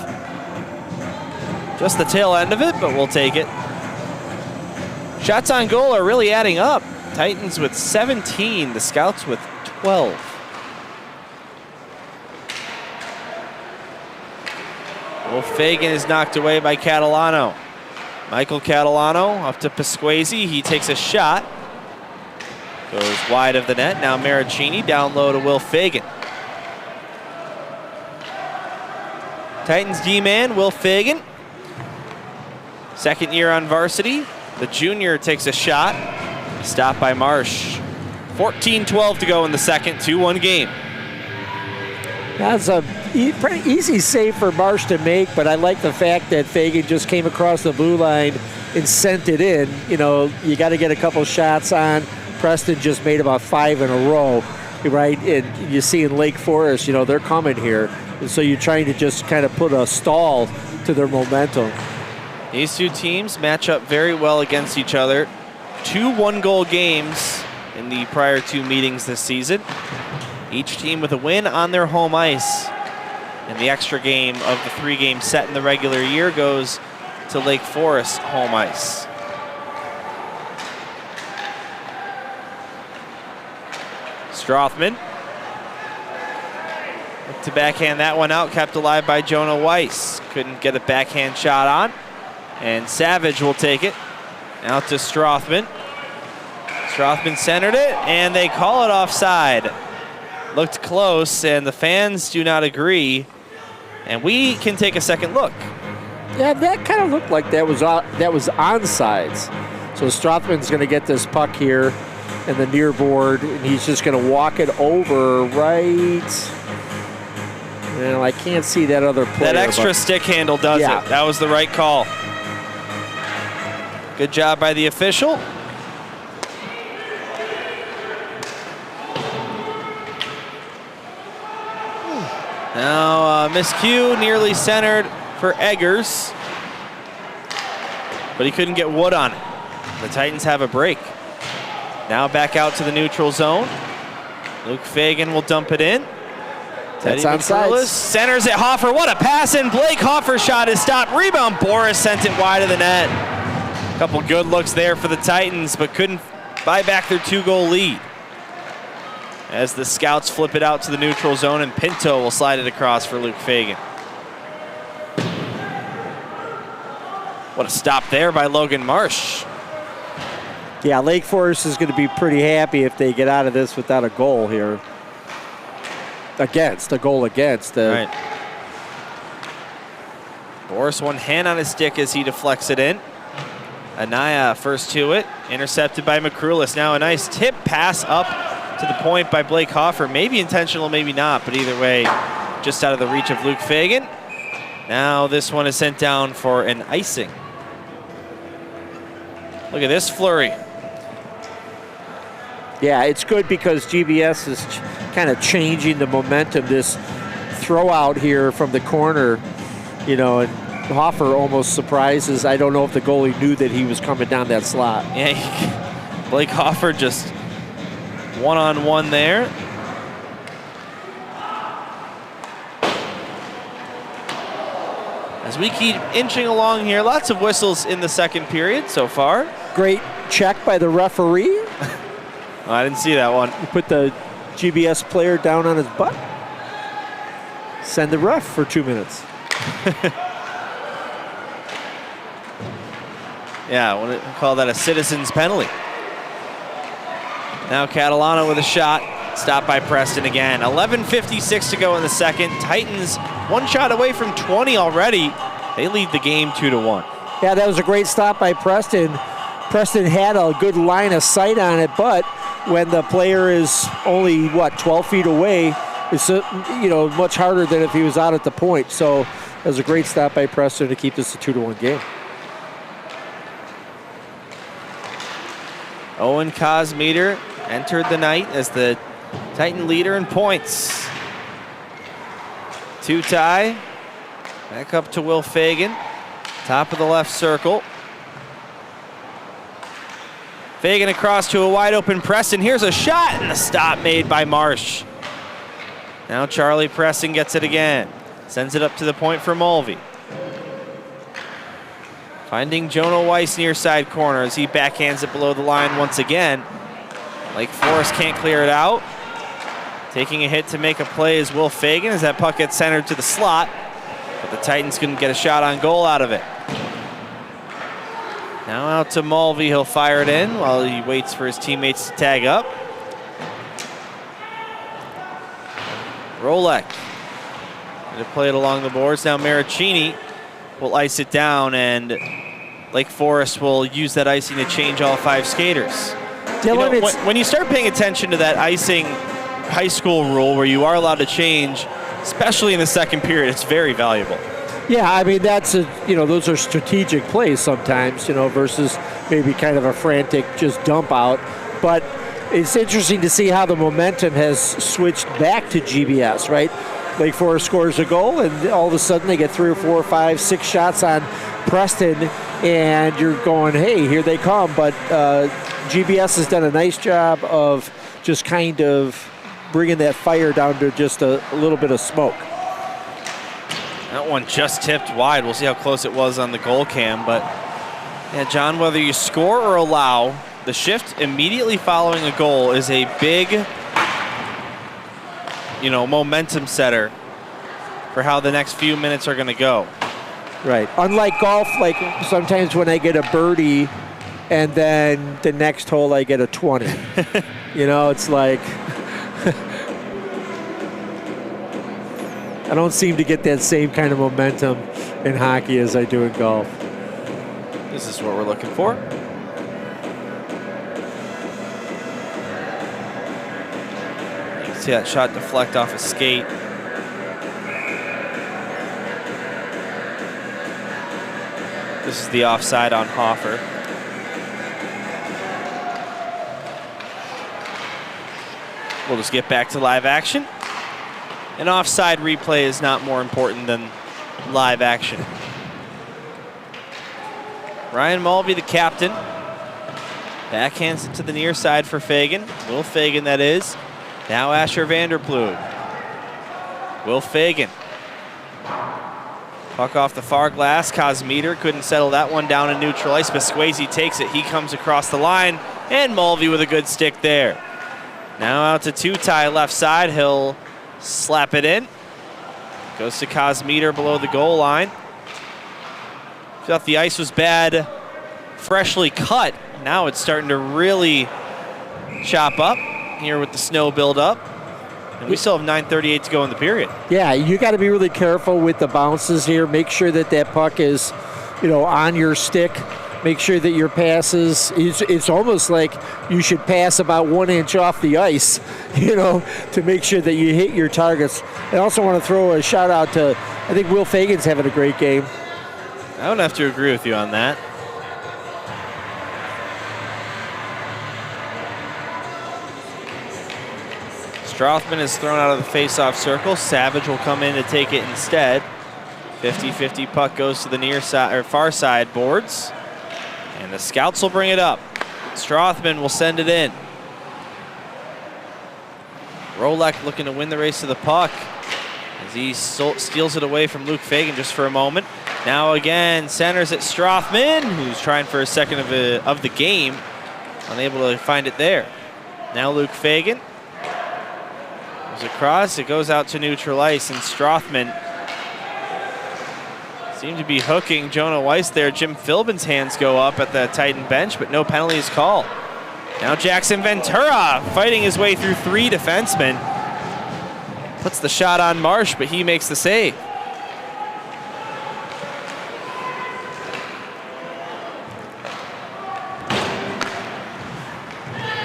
Just the tail end of it, but we'll take it. Shots on goal are really adding up. Titans with 17, the Scouts with 12. Wolf Fagan is knocked away by Catalano. Michael Catalano up to Pesquazi. He takes a shot. Goes wide of the net. Now Maricini down low to Will Fagan. Titans D-man, Will Fagan. Second year on varsity. The junior takes a shot. Stopped by Marsh. 14-12 to go in the second, 2-1 game. That's a pretty easy save for Marsh to make, but I like the fact that Fagan just came across the blue line and sent it in. You know, you got to get a couple shots on. Preston just made about 5 in a row, right? And you see in Lake Forest, you know, they're coming here. And so you're trying to just kind of put a stall to their momentum. These two teams match up very well against each other. 2 one-goal games in the prior 2 meetings this season. Each team with a win on their home ice. And the extra game of the 3-game set in the regular year goes to Lake Forest home ice. Strothman. Look to backhand that one out, kept alive by Jonah Weiss. Couldn't get a backhand shot on. And Savage will take it. Out to Strothman. Strothman centered it, and they call it offside. Looked close, and the fans do not agree. And we can take a second look. Yeah, that kind of looked like that was onside. So Strothman's going to get this puck here in the near board, and he's just going to walk it over right. Well, I can't see that other player. That extra stick handle does it. That was the right call. Good job by the official. Now miscue, nearly centered for Eggers. But he couldn't get Wood on it. The Titans have a break. Now back out to the neutral zone. Luke Fagan will dump it in. That's onside. Centers it, Hoffer. What a pass in. Blake Hoffer shot is stopped. Rebound, Boris sent it wide of the net. A couple good looks there for the Titans, but couldn't buy back their 2-goal lead. As the Scouts flip it out to the neutral zone, and Pinto will slide it across for Luke Fagan. What a stop there by Logan Marsh. Yeah, Lake Forest is going to be pretty happy if they get out of this without a goal here. A goal against. Right. Boris one hand on his stick as he deflects it in. Anaya first to it, intercepted by McCrulis. Now a nice tip pass up to to the point by Blake Hoffer. Maybe intentional, maybe not, but either way, just out of the reach of Luke Fagan. Now this one is sent down for an icing. Look at this flurry. Yeah, it's good because GBS is kind of changing the momentum. This throw out here from the corner, you know, and Hoffer almost surprises. I don't know if the goalie knew that he was coming down that slot. Yeah, Blake Hoffer just one-on-one there. As we keep inching along here, lots of whistles in the second period so far. Great check by the referee. Oh, I didn't see that one. He put the GBS player down on his butt. Send the ref for 2 minutes. Yeah, I want to call that a citizen's penalty. Now Catalano with a shot. Stopped by Preston again. 11:56 to go in the second. Titans one shot away from 20 already. They lead the game 2-1. Yeah, that was a great stop by Preston. Preston had a good line of sight on it, but when the player is only, 12 feet away, it's much harder than if he was out at the point. So it was a great stop by Preston to keep this a 2-1 game. Owen Kosmeter entered the night as the Titan leader in points. Two-tie. Back up to Will Fagan. Top of the left circle. Fagan across to a wide open Preston. Here's a shot and a stop made by Marsh. Now Charlie Preston gets it again. Sends it up to the point for Mulvey. Finding Jonah Weiss near side corner as he backhands it below the line once again. Lake Forest can't clear it out. Taking a hit to make a play is Will Fagan as that puck gets centered to the slot. But the Titans couldn't get a shot on goal out of it. Now out to Mulvey. He'll fire it in while he waits for his teammates to tag up. Rolek. Going to play it along the boards. Now Maricini will ice it down, and Lake Forest will use that icing to change all 5 skaters. Dylan, when you start paying attention to that icing high school rule where you are allowed to change, especially in the second period, it's very valuable. Yeah, I mean, those are strategic plays sometimes, versus maybe kind of a frantic just dump out. But it's interesting to see how the momentum has switched back to GBS, right? Lake Forest scores a goal, and all of a sudden they get 3 or 4 or 5, 6 shots on Preston, and you're going, hey, here they come. But GBS has done a nice job of just kind of bringing that fire down to just a little bit of smoke. That one just tipped wide. We'll see how close it was on the goal cam. But, yeah, John, whether you score or allow, the shift immediately following a goal is a big, momentum setter for how the next few minutes are going to go. Right. Unlike golf, like sometimes when I get a birdie and then the next hole I get a 20. It's like I don't seem to get that same kind of momentum in hockey as I do in golf. This is what we're looking for. You can see that shot deflect off a skate. This is the offside on Hoffer. We'll just get back to live action. An offside replay is not more important than live action. Ryan Mulvey, the captain. Backhands it to the near side for Fagan. Will Fagan, that is. Now Asher Vanderploeg. Will Fagan. Puck off the far glass. Kosmeter couldn't settle that one down in neutral ice. Pasquesi takes it. He comes across the line. And Mulvey with a good stick there. Now out to two-tie left side. He'll slap it in. Goes to Kosmeter below the goal line. Thought the ice was bad, freshly cut. Now it's starting to really chop up here with the snow buildup. And we still have 9:38 to go in the period. Yeah, you got to be really careful with the bounces here. Make sure that that puck is, on your stick make sure that your passes, it's almost like you should pass about 1 inch off the ice, to make sure that you hit your targets. I also want to throw a shout out to, I think Will Fagan's having a great game. I would have to agree with you on that. Strothman is thrown out of the face-off circle. Savage will come in to take it instead. 50-50 puck goes to the near side or far side boards. And the Scouts will bring it up. Strothman will send it in. Rolek looking to win the race to the puck as he steals it away from Luke Fagan just for a moment. Now again, centers at Strothman, who's trying for a second of the game. Unable to find it there. Now Luke Fagan goes across. It goes out to neutral ice, and Strothman seemed to be hooking Jonah Weiss there. Jim Philbin's hands go up at the Titan bench, but no penalty is called. Now Jackson Ventura fighting his way through 3 defensemen. Puts the shot on Marsh, but he makes the save.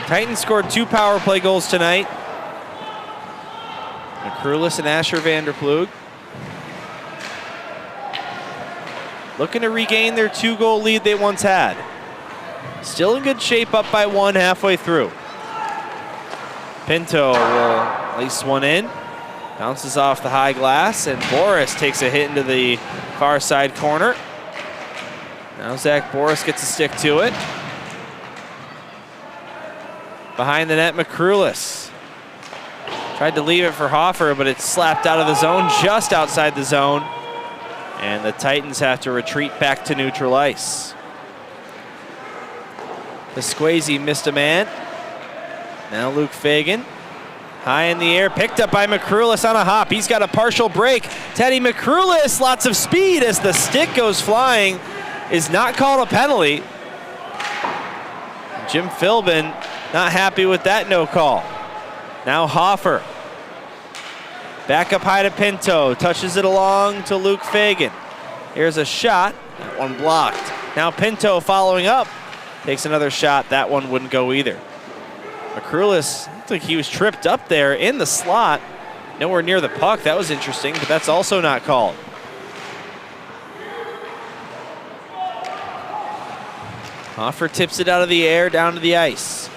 Titans scored 2 power play goals tonight. McCrulis and Asher Vanderplug looking to regain their 2-goal lead they once had. Still in good shape, up by 1 halfway through. Pinto will lace one in. Bounces off the high glass, and Boris takes a hit into the far side corner. Now Zach Boris gets a stick to it. Behind the net, McCrulis tried to leave it for Hoffer, but it's slapped out of the zone, just outside the zone. And the Titans have to retreat back to neutral ice. Pasquazi missed a man. Now Luke Fagan, high in the air, picked up by McCrulis on a hop. He's got a partial break. Teddy McCrulis, lots of speed as the stick goes flying, is not called a penalty. Jim Philbin not happy with that no call. Now Hoffer. Back up high to Pinto, touches it along to Luke Fagan. Here's a shot, that one blocked. Now Pinto following up, takes another shot, that one wouldn't go either. McCrulis looked like he was tripped up there in the slot, nowhere near the puck. That was interesting, but that's also not called. Hoffer tips it out of the air down to the ice.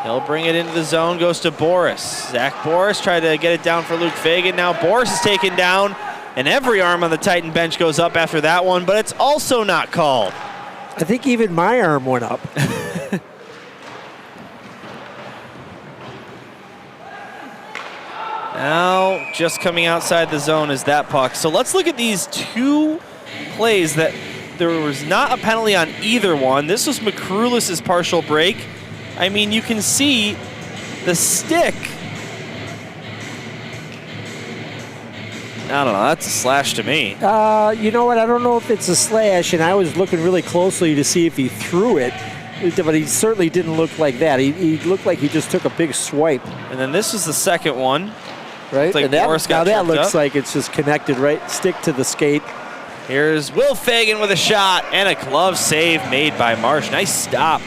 He'll bring it into the zone, goes to Boris. Zach Boris tried to get it down for Luke Fagan. Now Boris is taken down, and every arm on the Titan bench goes up after that one, but it's also not called. I think even my arm went up. Now just coming outside the zone is that puck. So let's look at these 2 plays that there was not a penalty on either one. This was McCrulis' partial break. I mean, you can see the stick. I don't know, that's a slash to me. You know what, I don't know if it's a slash, and I was looking really closely to see if he threw it, but he certainly didn't look like that. He looked like he just took a big swipe. And then this was the second one. Right, like and that looks up. like it's just connected, right? Stick to the skate. Here's Will Fagan with a shot and a glove save made by Marsh. Nice stop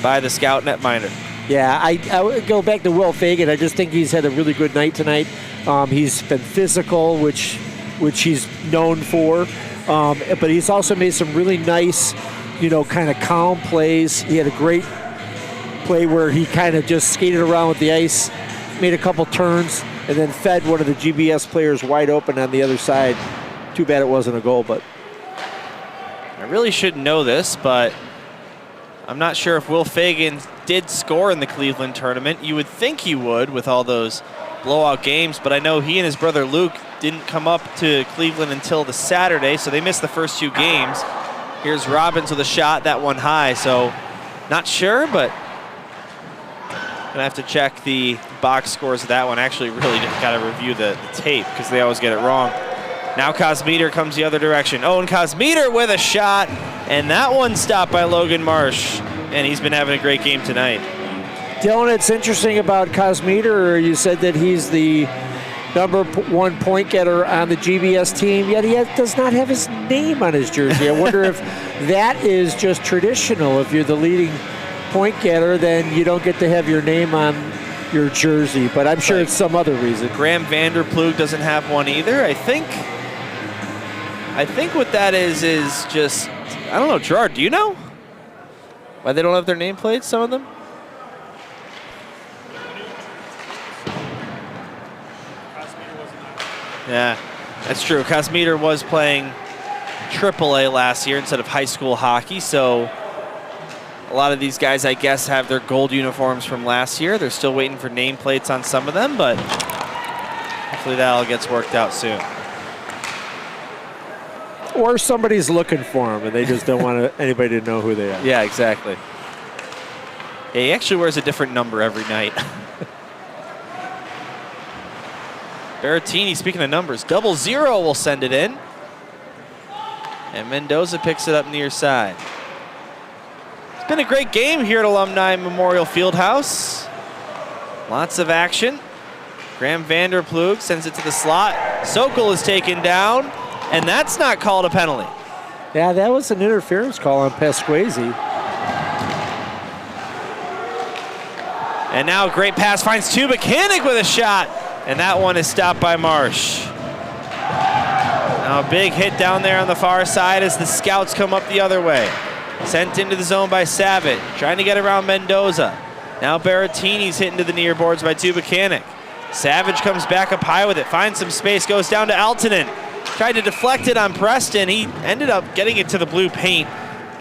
by the Scout netminder. Yeah, I would go back to Will Fagan. I just think he's had a really good night tonight. He's been physical, which he's known for, but he's also made some really nice, kind of calm plays. He had a great play where he kind of just skated around with the ice, made a couple turns, and then fed one of the GBS players wide open on the other side. Too bad it wasn't a goal, but I really should know this, but I'm not sure if Will Fagan did score in the Cleveland tournament. You would think he would with all those blowout games, but I know he and his brother Luke didn't come up to Cleveland until the Saturday, so they missed the first 2 games. Here's Robbins with a shot, that one high, so not sure, but gonna have to check the box scores of that one. Actually, really gotta review the tape because they always get it wrong. Now Cosmeter comes the other direction. Owen Cosmeter with a shot, and that one stopped by Logan Marsh, and he's been having a great game tonight. Dylan, it's interesting about Cosmeter. You said that he's the #1 point getter on the GBS team, yet he does not have his name on his jersey. I wonder if that is just traditional. If you're the leading point getter, then you don't get to have your name on your jersey, but I'm sure it's some other reason. Graham Vanderploeg doesn't have one either. I think what that is just, I don't know, Gerard, do you know why they don't have their nameplates, some of them? Yeah, that's true. Cosmeter was playing AAA last year instead of high school hockey, so a lot of these guys, I guess, have their gold uniforms from last year. They're still waiting for nameplates on some of them, but hopefully that all gets worked out soon. Or somebody's looking for them, and they just don't want anybody to know who they are. Yeah, exactly. Yeah, he actually wears a different number every night. Berrettini, speaking of numbers, 0-0 will send it in. And Mendoza picks it up near side. It's been a great game here at Alumni Memorial Fieldhouse. Lots of action. Graham Vanderploeg sends it to the slot. Sokol is taken down, and that's not called a penalty. Yeah, that was an interference call on Pasquesi. And now a great pass finds Tubuchanik with a shot, and that one is stopped by Marsh. Now a big hit down there on the far side as the scouts come up the other way. Sent into the zone by Savage, trying to get around Mendoza. Now Berrettini's hit into the near boards by Tubuchanik. Savage comes back up high with it, finds some space, goes down to Altonen. Tried to deflect it on Preston. He ended up getting it to the blue paint,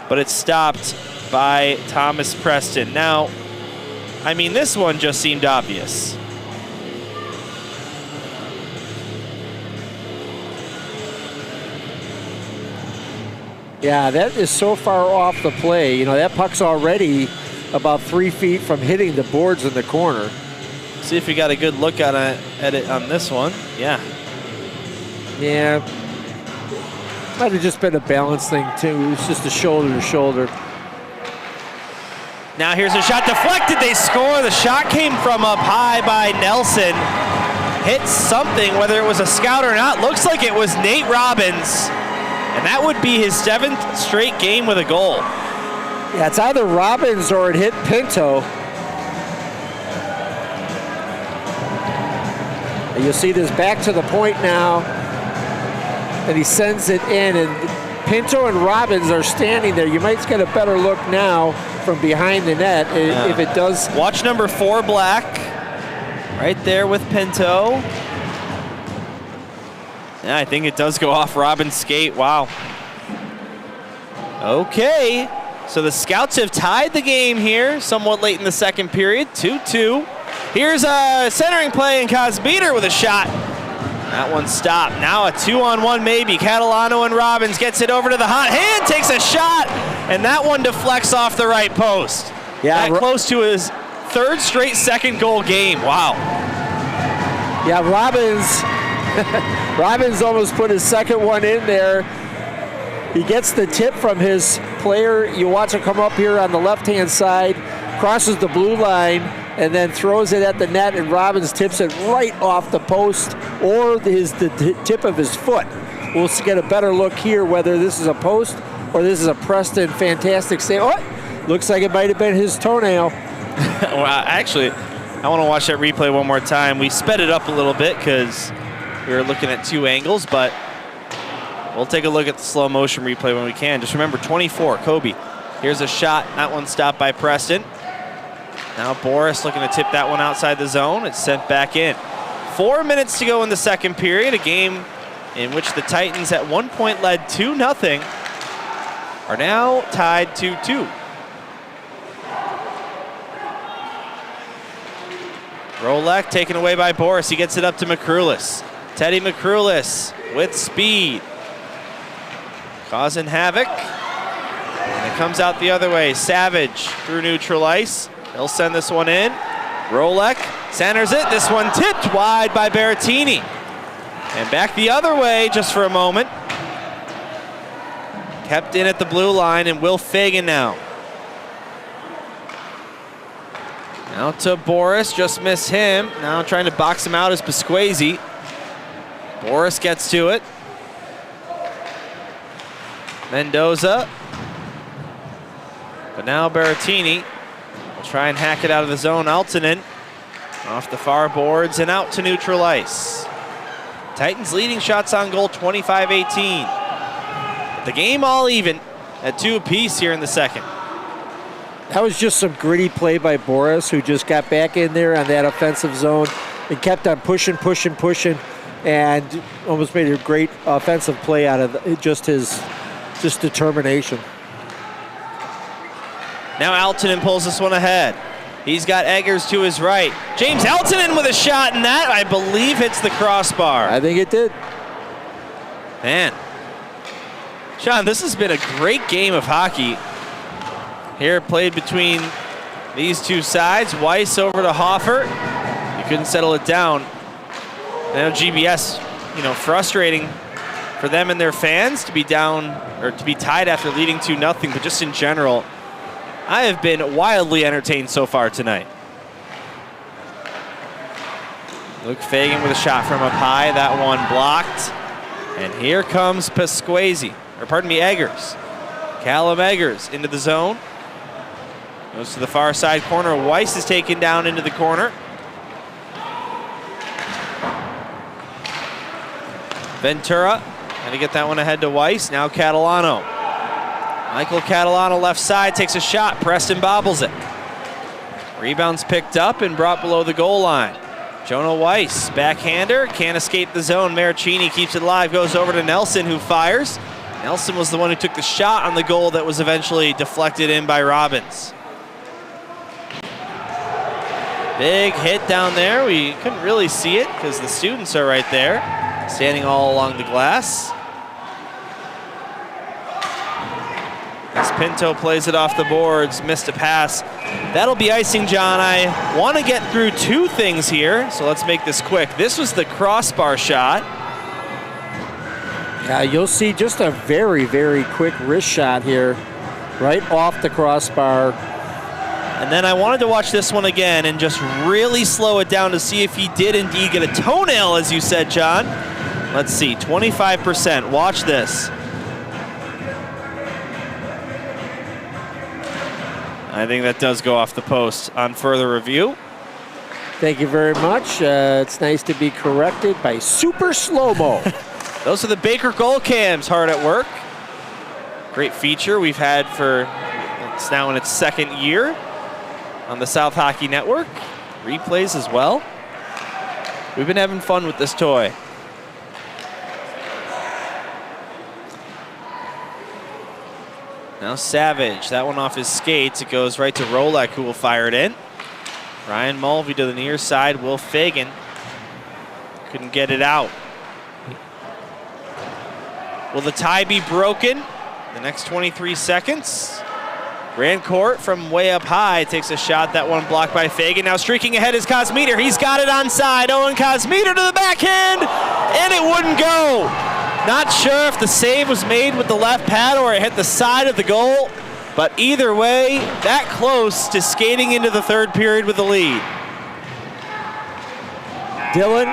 but it's stopped by Thomas Preston. Now, I mean, this one just seemed obvious. Yeah, that is so far off the play. You know, that puck's already about 3 feet from hitting the boards in the corner. See if we got a good look at it on this one. Yeah. Yeah. Might have just been a balance thing, too. It's just a shoulder to shoulder. Now here's a shot deflected. They score. The shot came from up high by Nelson. Hit something, whether it was a scout or not. Looks like it was Nate Robbins. And that would be his 7th straight game with a goal. Yeah, it's either Robbins or it hit Pinto. And you'll see this back to the point now. And he sends it in. And Pinto and Robbins are standing there. You might get a better look now from behind the net if it does. Watch number 4, Black. Right there with Pinto. Yeah, I think it does go off Robbins' skate. Wow. Okay. So the Scouts have tied the game here somewhat late in the second period. 2-2. Here's a centering play in Cosmeter with a shot. That one stopped. Now a 2-on-1 maybe. Catalano and Robbins gets it over to the hot hand, takes a shot, and that one deflects off the right post. Yeah, that close to his 3rd straight second goal game. Wow. Yeah, Robbins almost put his second one in there. He gets the tip from his player. You watch it come up here on the left-hand side, crosses the blue line, and then throws it at the net, and Robbins tips it right off the post or the tip of his foot. We'll get a better look here whether this is a post or this is a Preston fantastic save. Oh, looks like it might have been his toenail. Well, actually, I want to watch that replay one more time. We sped it up a little bit because we were looking at 2 angles, but we'll take a look at the slow motion replay when we can. Just remember, 24, Kobe. Here's a shot. That one stopped by Preston. Now Boris looking to tip that one outside the zone. It's sent back in. 4 minutes to go in the second period. A game in which the Titans at one point led 2-0 are now tied 2-2. Rolek taken away by Boris. He gets it up to McCrulis. Teddy McCrulis with speed. Causing havoc. And it comes out the other way. Savage through neutral ice. He'll send this one in. Rolek centers it. This one tipped wide by Berrettini. And back the other way just for a moment. Kept in at the blue line, and Will Fagan now. Now to Boris, just missed him. Now trying to box him out is Pasquesi. Boris gets to it. Mendoza. But now Berrettini will try and hack it out of the zone. Aaltonen off the far boards and out to neutral ice. Titans leading shots on goal 25-18. But the game all even at 2 apiece here in the second. That was just some gritty play by Boris, who just got back in there on that offensive zone and kept on pushing, and almost made a great offensive play out of just his determination. Now Aaltonen pulls this one ahead. He's got Eggers to his right. James Aaltonen with a shot, and that, I believe, hits the crossbar. I think it did. Man. Sean, this has been a great game of hockey. Here played between these two sides. Weiss over to Hoffer. You couldn't settle it down. Now GBS, frustrating for them and their fans to be down or to be tied after leading 2-0, but just in general, I have been wildly entertained so far tonight. Luke Fagan with a shot from up high. That one blocked. And here comes Eggers. Callum Eggers into the zone. Goes to the far side corner. Weiss is taken down into the corner. Ventura trying to get that one ahead to Weiss. Now Catalano. Michael Catalano left side takes a shot. Preston bobbles it. Rebound's picked up and brought below the goal line. Jonah Weiss, backhander, can't escape the zone. Maricini keeps it alive, goes over to Nelson, who fires. Nelson was the one who took the shot on the goal that was eventually deflected in by Robbins. Big hit down there. We couldn't really see it because the students are right there, standing all along the glass. As Pinto plays it off the boards, missed a pass. That'll be icing, John. I want to get through two things here, so let's make this quick. This was the crossbar shot. Yeah, you'll see just a very, very quick wrist shot here, right off the crossbar. And then I wanted to watch this one again and just really slow it down to see if he did indeed get a toenail, as you said, John. Let's see, 25%. Watch this. I think that does go off the post on further review. Thank you very much. It's nice to be corrected by super slow-mo. Those are the Baker goal cams hard at work. Great feature we've had for, it's now in its second year on the South Hockey Network. Replays as well. We've been having fun with this toy. Now Savage, that one off his skates. It goes right to Rolek, who will fire it in. Ryan Mulvey to the near side. Will Fagan couldn't get it out. Will the tie be broken? The next 23 seconds. Rancourt from way up high takes a shot. That one blocked by Fagan. Now streaking ahead is Kosmiter. He's got it onside. Owen Kosmiter to the backhand, and it wouldn't go. Not sure if the save was made with the left pad or it hit the side of the goal, but either way, that close to skating into the third period with the lead. Dylan,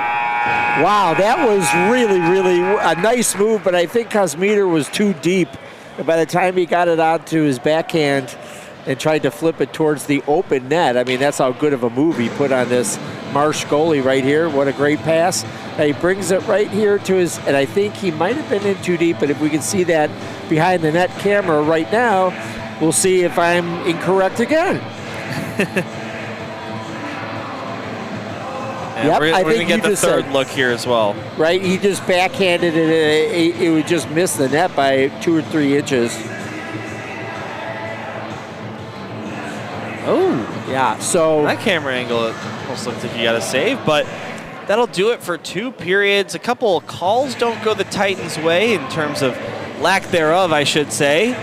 wow, that was really, really a nice move, but I think Kosmiter was too deep. And by the time he got it onto his backhand and tried to flip it towards the open net, I mean, that's how good of a move he put on this Marsh goalie right here. What a great pass. Now he brings it right here to his, and I think he might have been in too deep, but if we can see that behind the net camera right now, we'll see if I'm incorrect again. Yep, we're going to get the third look here as well. Right, he just backhanded it. It would just miss the net by 2 or 3 inches. Oh, yeah. So that camera angle almost looks like you got a save, but that'll do it for 2 periods. A couple of calls don't go the Titans' way in terms of lack thereof, I should say.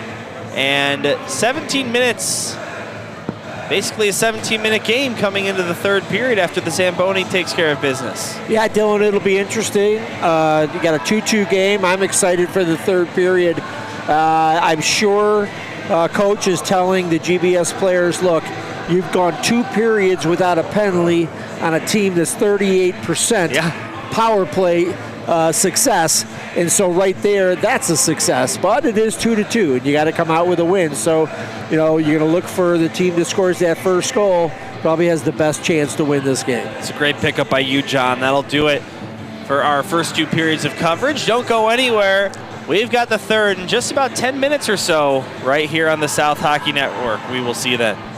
And 17 minutes. Basically a 17-minute game coming into the third period after the Zamboni takes care of business. Yeah, Dylan, it'll be interesting. You got a 2-2 game. I'm excited for the third period. I'm sure Coach is telling the GBS players, look, you've gone 2 periods without a penalty on a team that's 38% power play. success. And so right there, that's a success. But it is 2-2, and you got to come out with a win. So, you know, you're going to look for the team that scores that first goal, probably has the best chance to win this game. It's a great pickup by you, John. That'll do it for our first 2 periods of coverage. Don't go anywhere. We've got the third in just about 10 minutes or so right here on the South Hockey Network. We will see you then.